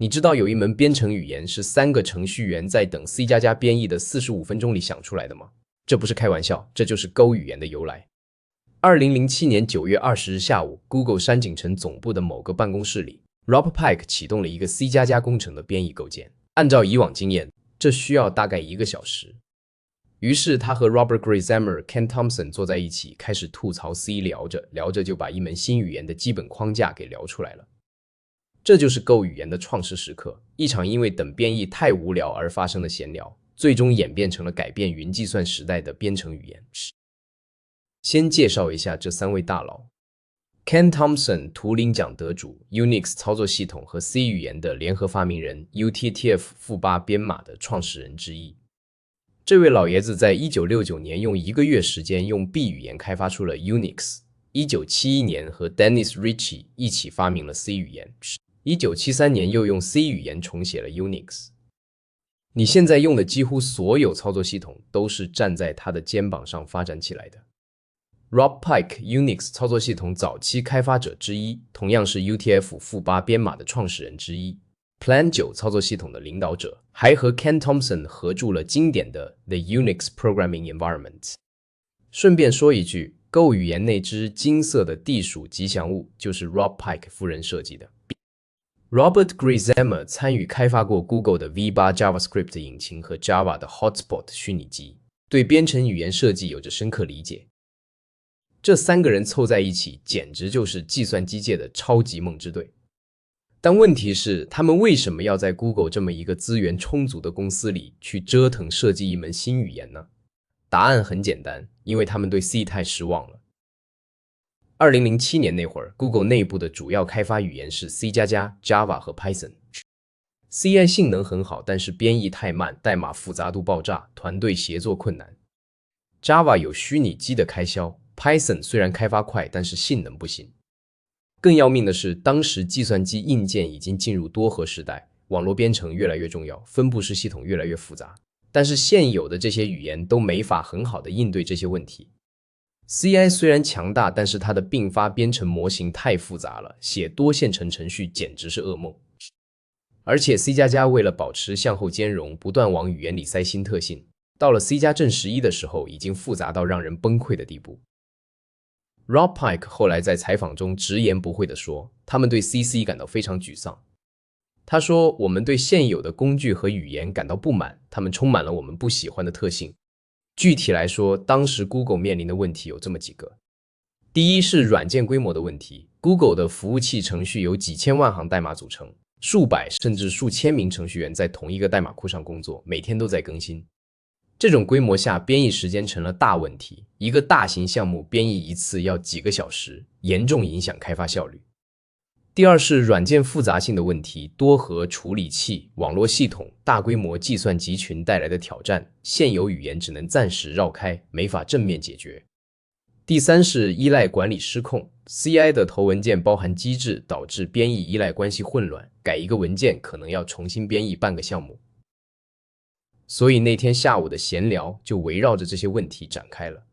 你知道有一门编程语言是3个程序员在等 C++ 编译的45分钟里想出来的吗？这不是开玩笑，这就是 Go 语言的由来。2007年9月20日下午 ，Google 山景城总部的某个办公室里 ，Rob Pike 启动了一个 C++ 工程的编译构建。按照以往经验，这需要大概1个小时。于是他和 Robert Griesmer、Ken Thompson 坐在一起，开始吐槽 C， 聊着就把一门新语言的基本框架给聊出来了。这就是 Go 语言的创世时刻，一场因为等编译太无聊而发生的闲聊，最终演变成了改变云计算时代的编程语言。先介绍一下这3位大佬。Ken Thompson 图灵奖得主， Unix 操作系统和 C 语言的联合发明人， UTF-8 编码的创始人之一。这位老爷子在1969年用1个月时间用 B 语言开发出了 Unix， 1971年和 Dennis Ritchie 一起发明了 C 语言， 1973年又用 C 语言重写了 Unix。 你现在用的几乎所有操作系统都是站在他的肩膀上发展起来的。Rob Pike Unix 操作系统早期开发者之一，同样是 UTF-8 编码的创始人之一， Plan 9操作系统的领导者，还和 Ken Thompson 合著了经典的 The Unix Programming Environment。 顺便说一句， Go 语言那只金色的地鼠吉祥物就是 Rob Pike 夫人设计的。Robert Griesmer 参与开发过 Google 的 V8 JavaScript 引擎和 Java 的 Hotspot 虚拟机，对编程语言设计有着深刻理解。这3个人凑在一起，简直就是计算机界的超级梦之队。但问题是，他们为什么要在 Google 这么一个资源充足的公司里去折腾设计一门新语言呢？答案很简单，因为他们对 C 太失望了。2007年那会儿 ，Google 内部的主要开发语言是 C++、Java 和 Python。CI 性能很好，但是编译太慢，代码复杂度爆炸，团队协作困难。Java 有虚拟机的开销。Python 虽然开发快，但是性能不行。更要命的是，当时计算机硬件已经进入多核时代，网络编程越来越重要，分布式系统越来越复杂。但是现有的这些语言都没法很好的应对这些问题。CI 虽然强大，但是它的并发编程模型太复杂了，写多线程程序简直是噩梦。而且 C++ 为了保持向后兼容，不断往语言里塞新特性，到了 C 加正11的时候，已经复杂到让人崩溃的地步。Rob Pike 后来在采访中直言不讳地说，他们对 CC 感到非常沮丧。他说，我们对现有的工具和语言感到不满，它们充满了我们不喜欢的特性。具体来说，当时 Google 面临的问题有这么几个。第一是软件规模的问题， Google 的服务器程序由几千万行代码组成，数百甚至数千名程序员在同一个代码库上工作，每天都在更新。这种规模下，编译时间成了大问题，一个大型项目编译一次要几个小时，严重影响开发效率。第二是软件复杂性的问题，多核处理器、网络系统、大规模计算集群带来的挑战，现有语言只能暂时绕开，没法正面解决。第三是依赖管理失控， CI 的头文件包含机制，导致编译依赖关系混乱，改一个文件可能要重新编译半个项目。所以那天下午的闲聊就围绕着这些问题展开了。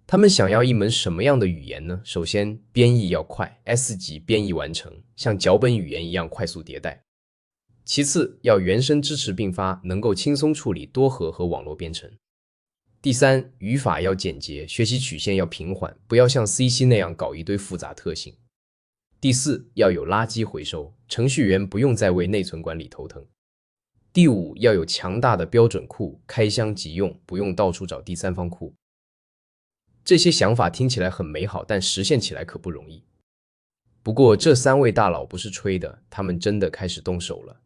他们想要一门什么样的语言呢？首先，编译要快 ，S 级编译完成，像脚本语言一样快速迭代。其次，要原生支持并发，能够轻松处理多核和网络编程。第三，语法要简洁，学习曲线要平缓，不要像 CC 那样搞一堆复杂特性。第四，要有垃圾回收，程序员不用再为内存管理头疼。第五，要有强大的标准库，开箱即用，不用到处找第三方库。这些想法听起来很美好，但实现起来可不容易。不过这3位大佬不是吹的，他们真的开始动手了。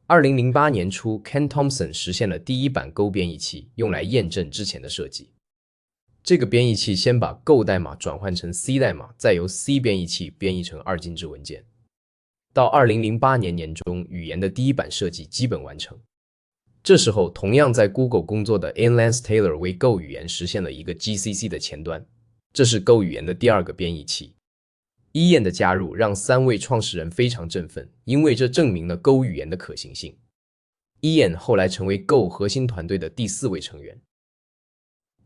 2008年初 ，Ken Thompson 实现了第一版 Go 编译器，用来验证之前的设计。这个编译器先把 Go 代码转换成 C 代码，再由 C 编译器编译成2进制文件。到2008年年中，语言的第一版设计基本完成。这时候，同样在 Google 工作的 Ian Lance Taylor 为 Go 语言实现了一个 GCC 的前端，这是 Go 语言的第2个编译器。Ian 的加入让3位创始人非常振奋，因为这证明了 Go 语言的可行性。Ian 后来成为 Go 核心团队的第4位成员。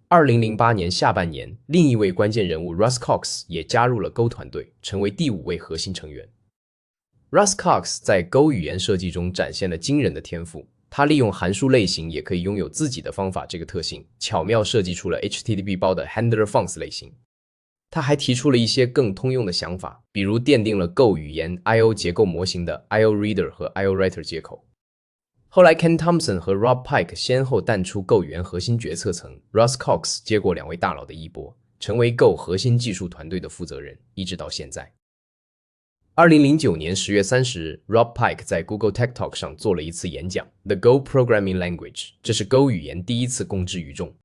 2008年下半年，另一位关键人物 Russ Cox 也加入了 Go 团队，成为第5位核心成员。Russ Cox 在 Go 语言设计中展现了惊人的天赋，他利用函数类型也可以拥有自己的方法这个特性，巧妙设计出了 HTTP 包的 Handler Fonts 类型。他还提出了一些更通用的想法，比如奠定了 Go 语言 I/O 结构模型的 I/O Reader 和 I/O Writer 接口。后来 Ken Thompson 和 Rob Pike 先后淡出 Go 语言核心决策层 ，Russ Cox 接过两位大佬的衣钵，成为 Go 核心技术团队的负责人，一直到现在。2009年10月30日 ，Rob Pike 在 Google Tech Talk 上做了一次演讲 ，The Go Programming Language， 这是 Go 语言第一次公之于众。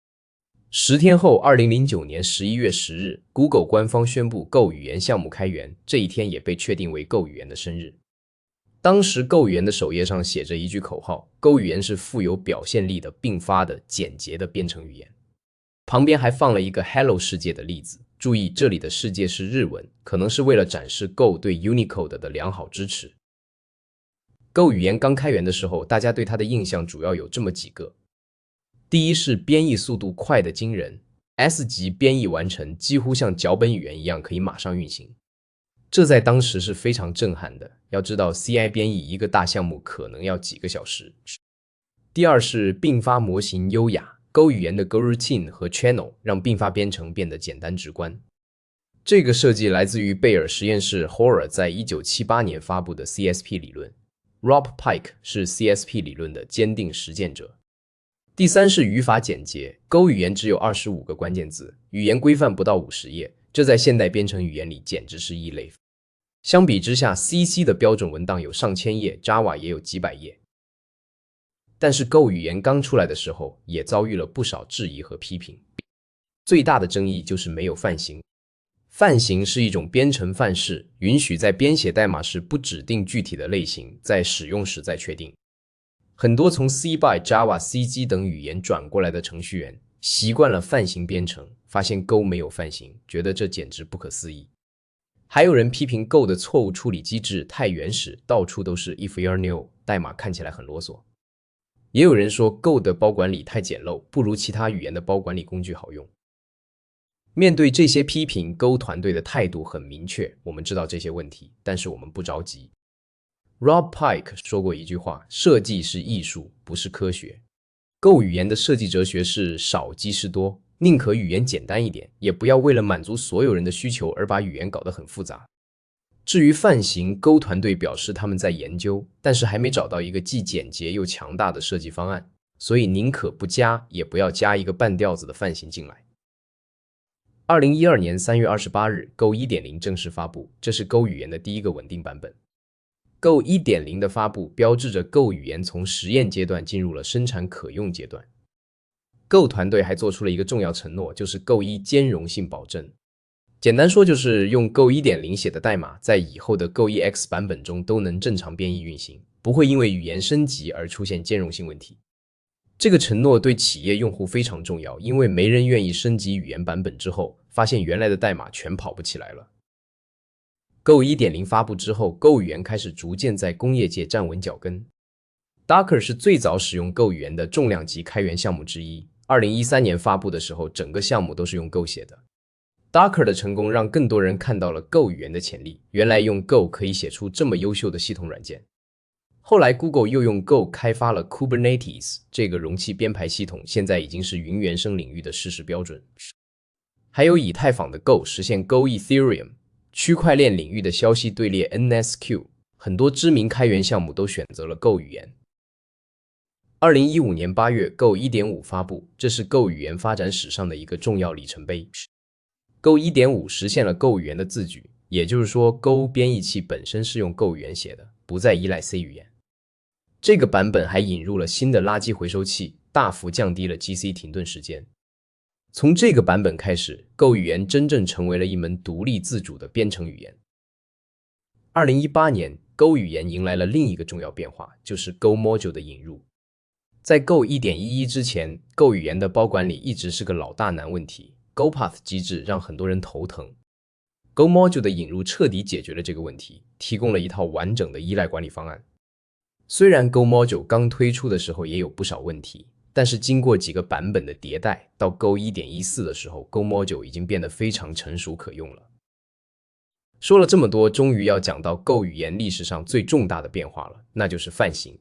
10天后，2009年11月10日 ，Google 官方宣布 Go 语言项目开源，这一天也被确定为 Go 语言的生日。当时 Go 语言的首页上写着一句口号 ：Go 语言是富有表现力的、并发的、简洁的编程语言。旁边还放了一个 Hello 世界的例子。注意，这里的世界是日文，可能是为了展示 Go 对 Unicode 的良好支持。Go 语言刚开源的时候，大家对它的印象主要有这么几个：第一是编译速度快得惊人 ，S 级编译完成几乎像脚本语言一样可以马上运行，这在当时是非常震撼的。要知道 CI 编译一个大项目可能要几个小时。第二是并发模型优雅。Go 语言的 GoRoutine 和 Channel 让并发编程变得简单直观。这个设计来自于贝尔实验室 Hoare 在1978年发布的 CSP 理论。Rob Pike 是 CSP 理论的坚定实践者。第三是语法简洁 ，Go 语言只有25个关键字，语言规范不到50页，这在现代编程语言里简直是异类。相比之下 ，CC 的标准文档有上千页 ，Java 也有几百页。但是 Go 语言刚出来的时候，也遭遇了不少质疑和批评。最大的争议就是没有范型。范型是一种编程范式，允许在编写代码时不指定具体的类型，在使用时再确定。很多从 C/Java、CG 等语言转过来的程序员习惯了范型编程，发现 Go 没有范型，觉得这简直不可思议。还有人批评 Go 的错误处理机制太原始，到处都是 if you're new， 代码看起来很啰嗦。也有人说 Go 的包管理太简陋，不如其他语言的包管理工具好用。面对这些批评 ，Go 团队的态度很明确，我们知道这些问题，但是我们不着急。Rob Pike 说过一句话：设计是艺术，不是科学。Go 语言的设计哲学是少即是多，宁可语言简单一点，也不要为了满足所有人的需求而把语言搞得很复杂。至于范型 ，Go 团队表示他们在研究，但是还没找到一个既简洁又强大的设计方案，所以宁可不加，也不要加一个半吊子的范型进来。2012年3月28日 ，Go 1.0 正式发布，这是 Go 语言的第一个稳定版本。Go 1.0 的发布标志着 Go 语言从实验阶段进入了生产可用阶段。Go 团队还做出了一个重要承诺，就是 Go 1兼容性保证。简单说就是用 Go 1.0 写的代码，在以后的 Go EX 版本中都能正常编译运行，不会因为语言升级而出现兼容性问题。这个承诺对企业用户非常重要，因为没人愿意升级语言版本之后，发现原来的代码全跑不起来了。Go 1.0 发布之后 ，Go 语言开始逐渐在工业界站稳脚跟。Docker 是最早使用 Go 语言的重量级开源项目之一。2013年发布的时候，整个项目都是用 Go 写的。Docker 的成功让更多人看到了 Go 语言的潜力，原来用 Go 可以写出这么优秀的系统软件。后来 Google 又用 Go 开发了 Kubernetes 这个容器编排系统，现在已经是云原生领域的事实标准。还有以太坊的 Go 实现 Go Ethereum， 区块链领域的消息队列 NSQ， 很多知名开源项目都选择了 Go 语言。2015年8月 Go 1.5 发布，这是 Go 语言发展史上的一个重要里程碑。Go 1.5 实现了 Go 语言的自举，也就是说 Go 编译器本身是用 Go 语言写的，不再依赖 C 语言。这个版本还引入了新的垃圾回收器，大幅降低了 GC 停顿时间。从这个版本开始 ，Go 语言真正成为了一门独立自主的编程语言。2018年 ，Go 语言迎来了另一个重要变化，就是 Go Module 的引入。在 Go 1.11 之前 ，Go 语言的包管理一直是个老大难问题。GoPath 机制让很多人头疼 ，Go Module 的引入彻底解决了这个问题，提供了一套完整的依赖管理方案。虽然 Go Module 刚推出的时候也有不少问题，但是经过几个版本的迭代，到 Go 1.14 的时候 ，Go Module 已经变得非常成熟可用了。说了这么多，终于要讲到 Go 语言历史上最重大的变化了，那就是泛型。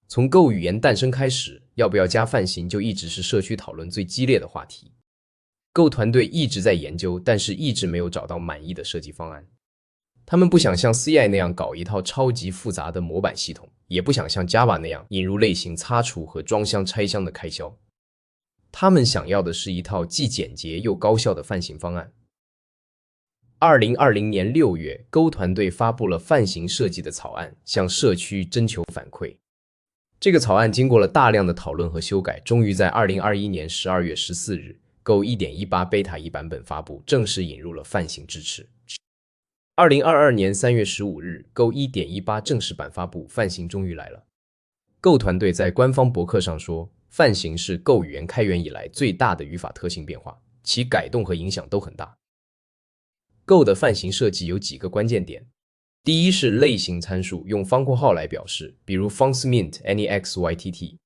从 Go 语言诞生开始，要不要加泛型就一直是社区讨论最激烈的话题。Go 团队一直在研究，但是一直没有找到满意的设计方案。他们不想像 CI 那样搞一套超级复杂的模板系统，也不想像 Java 那样引入类型擦除和装箱拆箱的开销。他们想要的是一套既简洁又高效的泛型方案。2020年6月 ，Go 团队发布了泛型设计的草案，向社区征求反馈。这个草案经过了大量的讨论和修改，终于在2021年12月14日 Go 1.18 Beta 1版本发布，正式引入了泛型支持。2022年3月15日 Go 1.18 正式版发布，泛型终于来了。Go 团队在官方博客上说，泛型是 Go 语言开源以来最大的语法特性变化，其改动和影响都很大。Go 的泛型设计有几个关键点。第一是类型参数用方括号来表示，比如 fontsMint anyxytt，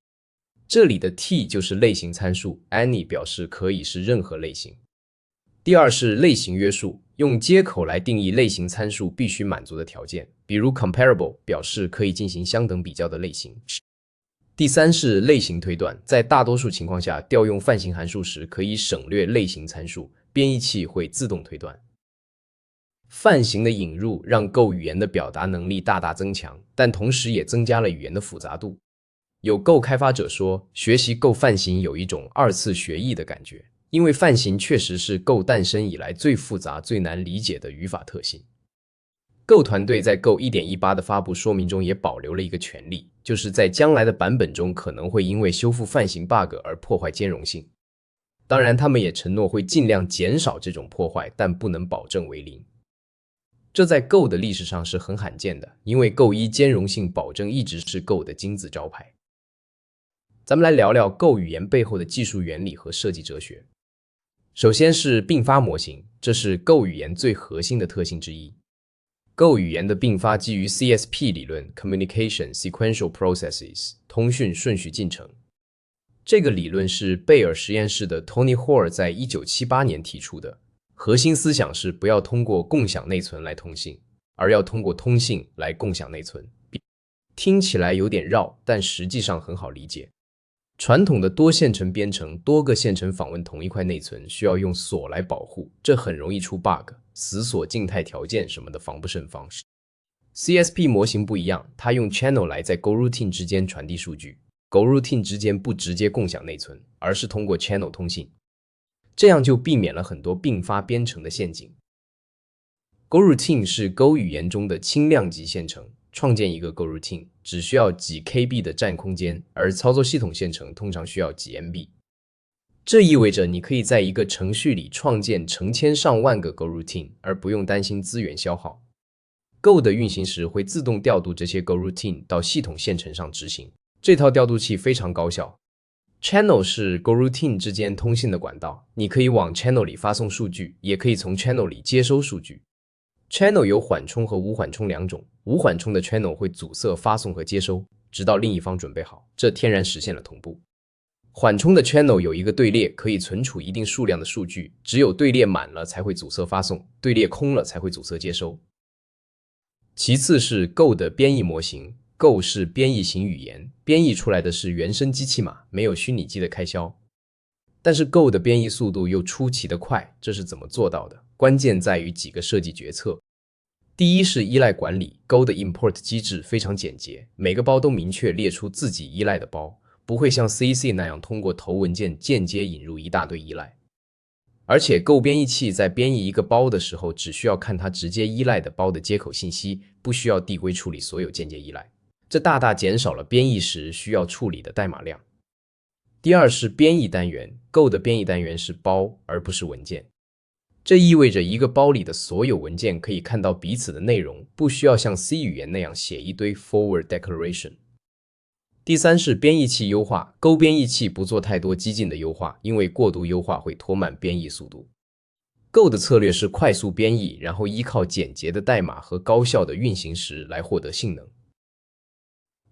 这里的 t 就是类型参数， any 表示可以是任何类型。第二是类型约束，用接口来定义类型参数必须满足的条件，比如 comparable 表示可以进行相等比较的类型。第三是类型推断，在大多数情况下，调用泛型函数时可以省略类型参数，编译器会自动推断。泛型的引入让 Go 语言的表达能力大大增强，但同时也增加了语言的复杂度。有 Go 开发者说，学习 Go 泛型有一种二次学艺的感觉，因为泛型确实是 Go 诞生以来最复杂、最难理解的语法特性。Go 团队在 Go 1.18 的发布说明中也保留了一个权利，就是在将来的版本中可能会因为修复泛型 bug 而破坏兼容性。当然，他们也承诺会尽量减少这种破坏，但不能保证为零。这在 Go 的历史上是很罕见的，因为 Go 1兼容性保证一直是 Go 的金字招牌。咱们来聊聊 Go 语言背后的技术原理和设计哲学。首先是并发模型，这是 Go 语言最核心的特性之一。Go 语言的并发基于 CSP 理论 Communication Sequential Processes 通讯顺序进程。这个理论是贝尔实验室的 Tony Hoare 在1978年提出的。核心思想是不要通过共享内存来通信，而要通过通信来共享内存。听起来有点绕，但实际上很好理解。传统的多线程编程，多个线程访问同一块内存，需要用锁来保护，这很容易出 bug， 死锁静态条件什么的防不胜防。CSP 模型不一样，它用 channel 来在 GoRoutine 之间传递数据。GoRoutine 之间不直接共享内存，而是通过 channel 通信。这样就避免了很多并发编程的陷阱。GoRoutine 是 Go 语言中的轻量级线程，创建一个 GoRoutine 只需要几 KB 的占空间，而操作系统线程通常需要几 MB。这意味着你可以在一个程序里创建成千上万个 GoRoutine， 而不用担心资源消耗。Go 的运行时会自动调度这些 GoRoutine 到系统线程上执行，这套调度器非常高效。Channel 是 GoRoutine 之间通信的管道，你可以往 Channel 里发送数据，也可以从 Channel 里接收数据。Channel 有缓冲和无缓冲两种，无缓冲的 Channel 会阻塞发送和接收，直到另一方准备好，这天然实现了同步。缓冲的 Channel 有一个队列，可以存储一定数量的数据，只有队列满了才会阻塞发送，队列空了才会阻塞接收。其次是 Go 的编译模型。Go 是编译型语言，编译出来的是原生机器码，没有虚拟机的开销。但是 Go 的编译速度又出奇的快，这是怎么做到的？关键在于几个设计决策。第一是依赖管理 ，Go 的 import 机制非常简洁，每个包都明确列出自己依赖的包，不会像 C+ 那样通过头文件间接引入一大堆依赖。而且 Go 编译器在编译一个包的时候，只需要看它直接依赖的包的接口信息，不需要递归处理所有间接依赖。这大大减少了编译时需要处理的代码量。第二是编译单元 ，Go 的编译单元是包而不是文件。这意味着一个包里的所有文件可以看到彼此的内容，不需要像 C 语言那样写一堆 forward declaration。第三是编译器优化 ，Go 编译器不做太多激进的优化，因为过度优化会拖慢编译速度。Go 的策略是快速编译，然后依靠简洁的代码和高效的运行时来获得性能。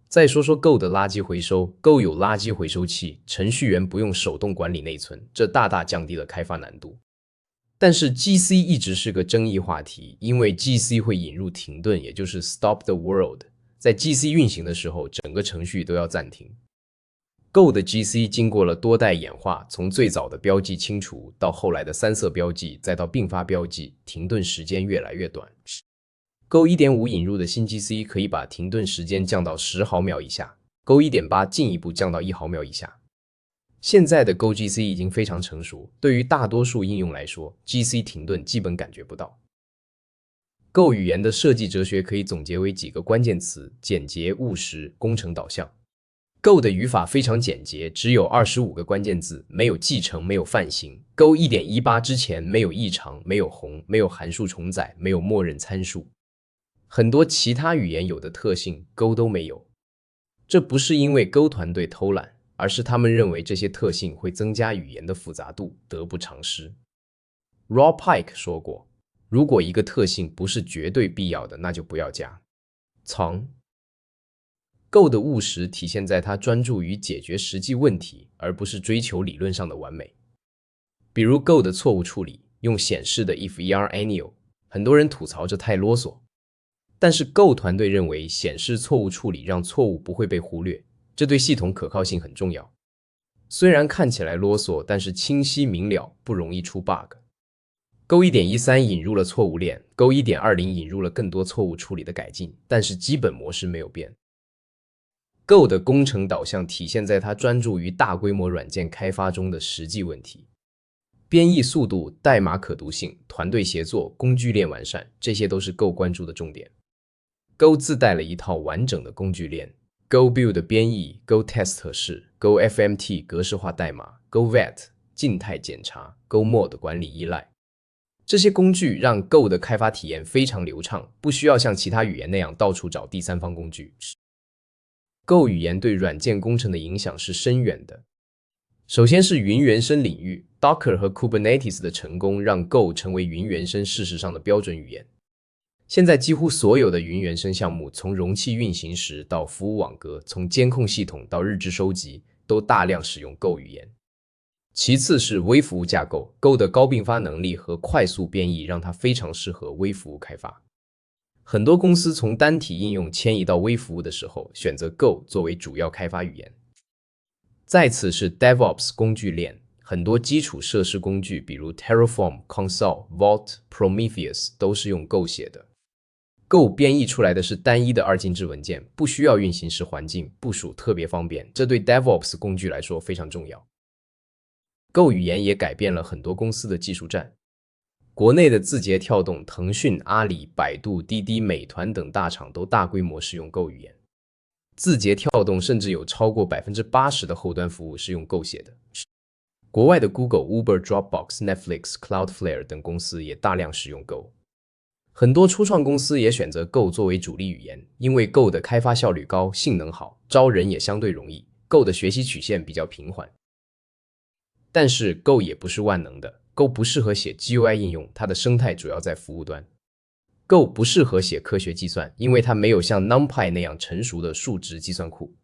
再说说 Go 的垃圾回收 ，Go 有垃圾回收器，程序员不用手动管理内存，这大大降低了开发难度。但是 GC 一直是个争议话题，因为 GC 会引入停顿，也就是 Stop the World。在 GC 运行的时候，整个程序都要暂停。Go 的 GC 经过了多代演化，从最早的标记清除，到后来的3色标记，再到并发标记，停顿时间越来越短。Go 1.5 引入的新 GC 可以把停顿时间降到10毫秒以下， Go 1.8 进一步降到1毫秒以下。现在的 Go GC 已经非常成熟，对于大多数应用来说， GC 停顿基本感觉不到。Go 语言的设计哲学可以总结为几个关键词：简洁、务实、工程导向。Go 的语法非常简洁，只有25个关键字，没有继承，没有泛型。Go 1.18 之前没有异常，没有宏，没有函数重载，没有默认参数。很多其他语言有的特性 Go 都没有。这不是因为 Go 团队偷懒，而是他们认为这些特性会增加语言的复杂度，得不偿失。Rob Pike 说过，如果一个特性不是绝对必要的，那就不要加。Go 的务实体现在它专注于解决实际问题，而不是追求理论上的完美。比如 Go 的错误处理，用显示的 if er anio， 很多人吐槽这太啰嗦。但是 Go 团队认为显示错误处理让错误不会被忽略，这对系统可靠性很重要。虽然看起来啰嗦，但是清晰明了，不容易出 bug。Go 1.13 引入了错误链， Go 1.20 引入了更多错误处理的改进，但是基本模式没有变。Go 的工程导向体现在它专注于大规模软件开发中的实际问题。编译速度、代码可读性、团队协作、工具链完善，这些都是 Go 关注的重点。Go 自带了一套完整的工具链， Go Build 编译， Go Test 测试， Go FMT 格式化代码， Go Vet 静态检查， Go Mod 管理依赖。这些工具让 Go 的开发体验非常流畅，不需要像其他语言那样到处找第三方工具。Go 语言对软件工程的影响是深远的。首先是云原生领域， Docker 和 Kubernetes 的成功让 Go 成为云原生事实上的标准语言。现在几乎所有的云原生项目，从容器运行时到服务网格，从监控系统到日志收集，都大量使用 Go 语言。其次是微服务架构， Go 的高并发能力和快速编译让它非常适合微服务开发。很多公司从单体应用迁移到微服务的时候，选择 Go 作为主要开发语言。再次是 DevOps 工具链，很多基础设施工具，比如 Terraform、Consul、Vault、Prometheus 都是用 Go 写的。Go 编译出来的是单一的二进制文件，不需要运行时环境，部署特别方便，这对 DevOps 工具来说非常重要。Go 语言也改变了很多公司的技术栈。国内的字节跳动、腾讯、阿里、百度、滴滴、美团等大厂都大规模使用 Go 语言。字节跳动甚至有超过 80% 的后端服务是用 Go 写的。国外的 Google、Uber、Dropbox、Netflix、Cloudflare 等公司也大量使用 Go。很多初创公司也选择 Go 作为主力语言，因为 Go 的开发效率高，性能好，招人也相对容易， Go 的学习曲线比较平缓。但是 Go 也不是万能的， Go 不适合写 GUI 应用，它的生态主要在服务端。Go 不适合写科学计算，因为它没有像 NumPy 那样成熟的数值计算库。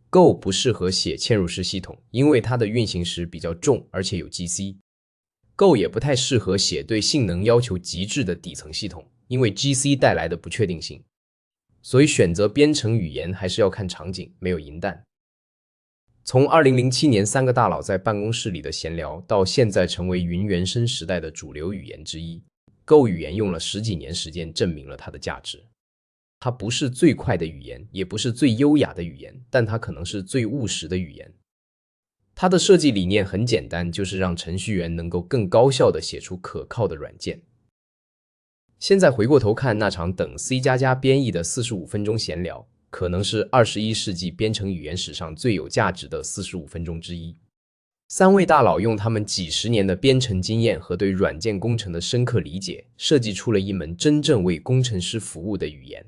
Go 不适合写嵌入式系统，因为它的运行时比较重，而且有 GC。Go 也不太适合写对性能要求极致的底层系统，因为 GC 带来的不确定性。所以选择编程语言还是要看场景，没有银弹。从2007年3个大佬在办公室里的闲聊，到现在成为云原生时代的主流语言之一， Go 语言用了10几年时间证明了它的价值。它不是最快的语言，也不是最优雅的语言，但它可能是最务实的语言。它的设计理念很简单，就是让程序员能够更高效地写出可靠的软件。现在回过头看那场等 C++ 编译的45分钟闲聊，可能是21世纪编程语言史上最有价值的45分钟之一。3位大佬用他们几十年的编程经验和对软件工程的深刻理解，设计出了一门真正为工程师服务的语言。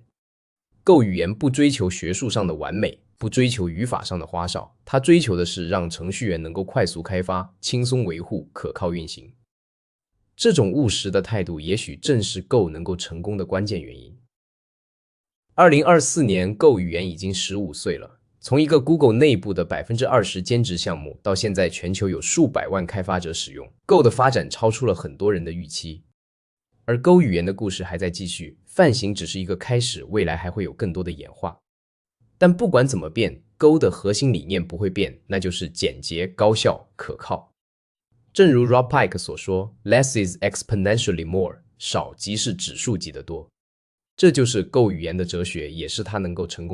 Go 语言不追求学术上的完美，不追求语法上的花哨，它追求的是让程序员能够快速开发、轻松维护、可靠运行。这种务实的态度也许正是 Go 能够成功的关键原因。2024年 Go 语言已经15岁了，从一个 Google 内部的20%兼职项目，到现在全球有数百万开发者使用 Go 的发展超出了很多人的预期。而 Go 语言的故事还在继续，泛型只是一个开始，未来还会有更多的演化。但不管怎么变， Go 的核心理念不会变，那就是简洁、高效、可靠。正如 Rob Pike 所说 ，Less is exponentially more， 少即是指数级的多。这就是 Go 语言的哲学，也是它能够成功